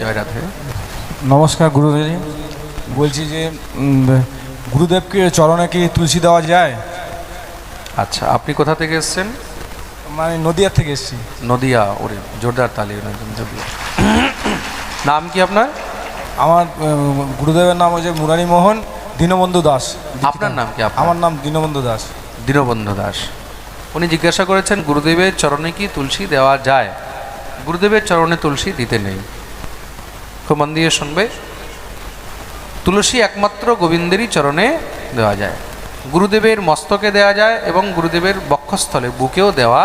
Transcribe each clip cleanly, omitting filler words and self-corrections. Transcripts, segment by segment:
জয় রাধে। নমস্কার গুরুদেব, বলছি যে গুরুদেবকে চরণে কি তুলসী দেওয়া যায়? আচ্ছা, আপনি কোথা থেকে এসছেন? মানে নদিয়ার থেকে এসেছি। নদিয়া, ওরে জোরদার তালি। নাম কি আপনার? আমার গুরুদেবের নাম হচ্ছে মুরারীমোহন দীনবন্ধু দাস। আপনার নাম কি? আমার নাম দীনবন্ধু দাস। দীনবন্ধু দাস। উনি জিজ্ঞাসা করেছেন গুরুদেবের চরণে কি তুলসী দেওয়া যায়? গুরুদেবের চরণে তুলসী দিতে নেই। খুব মন দিয়ে শুনবে। তুলসী একমাত্র গোবিন্দেরই চরণে দেওয়া যায়। গুরুদেবের মস্তকে দেওয়া যায় এবং গুরুদেবের বক্ষস্থলে বুকেও দেওয়া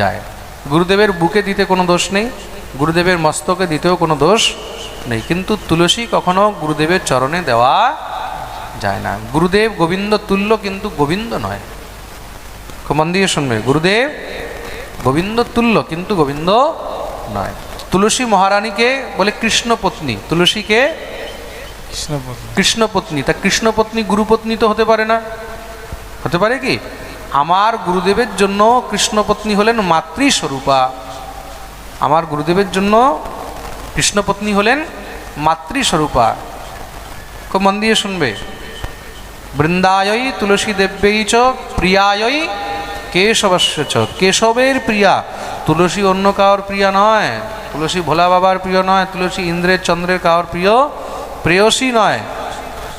যায়। গুরুদেবের বুকে দিতে কোনো দোষ নেই, গুরুদেবের মস্তকে দিতেও কোনো দোষ নেই, কিন্তু তুলসী কখনো গুরুদেবের চরণে দেওয়া যায় না। গুরুদেব গোবিন্দ তুল্য, কিন্তু গোবিন্দ নয়। খুব মন দিয়ে শুনবে, গুরুদেব গোবিন্দ তুল্য কিন্তু গোবিন্দ নয়। তুলসী মহারানীকে বলে কৃষ্ণপত্নী। তুলসীকে কৃষ্ণপত্নী। তা কৃষ্ণপত্নী গুরুপত্নী তো হতে পারে না। হতে পারে কি? আমার গুরুদেবের জন্য কৃষ্ণপত্নী হলেন মাতৃস্বরূপা। আমার গুরুদেবের জন্য কৃষ্ণপত্নী হলেন মাতৃস্বরূপা। খুব মন দিয়ে শুনবে। বৃন্দায়ই তুলসী দেব্যই চ প্রিয়ায়ই কেশবস্য চ। কেশবের প্রিয়া। তুলসী অন্য কারোর প্রিয়া নয়, তুলসী ভোলা বাবার প্রিয় নয়, তুলসী ইন্দ্রের চন্দ্রের কারোর প্রিয় প্রেয়সী নয়।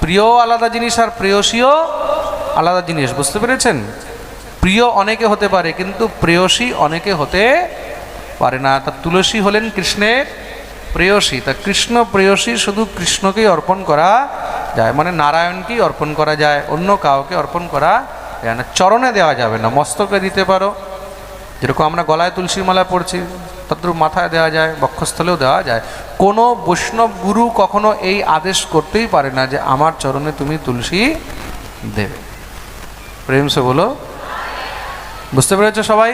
প্রিয় আলাদা জিনিস আর প্রেয়সীও আলাদা জিনিস, বুঝতে পেরেছেন? প্রিয় অনেকে হতে পারে, কিন্তু প্রেয়সী অনেকে হতে পারে না। তা তুলসী হলেন কৃষ্ণের প্রেয়সী। তা কৃষ্ণ প্রেয়সী শুধু কৃষ্ণকেই অর্পণ করা যায়, মানে নারায়ণকেই অর্পণ করা যায়, অন্য কাউকে অর্পণ করা যায় না। চরণে দেওয়া যাবে না, মস্তকে দিতে পারো, যেরকম আমরা গলায় তুলসীর মালা পড়ছি তদ্রূপ মাথায় দেওয়া যায়, বক্ষস্থলেও দেওয়া যায়। কোনো বৈষ্ণব গুরু কখনো এই আদেশ করতেই পারে না যে আমার চরণে তুমি তুলসী দেবে। প্রেম সে বলো। বুঝতে পেরেছো সবাই?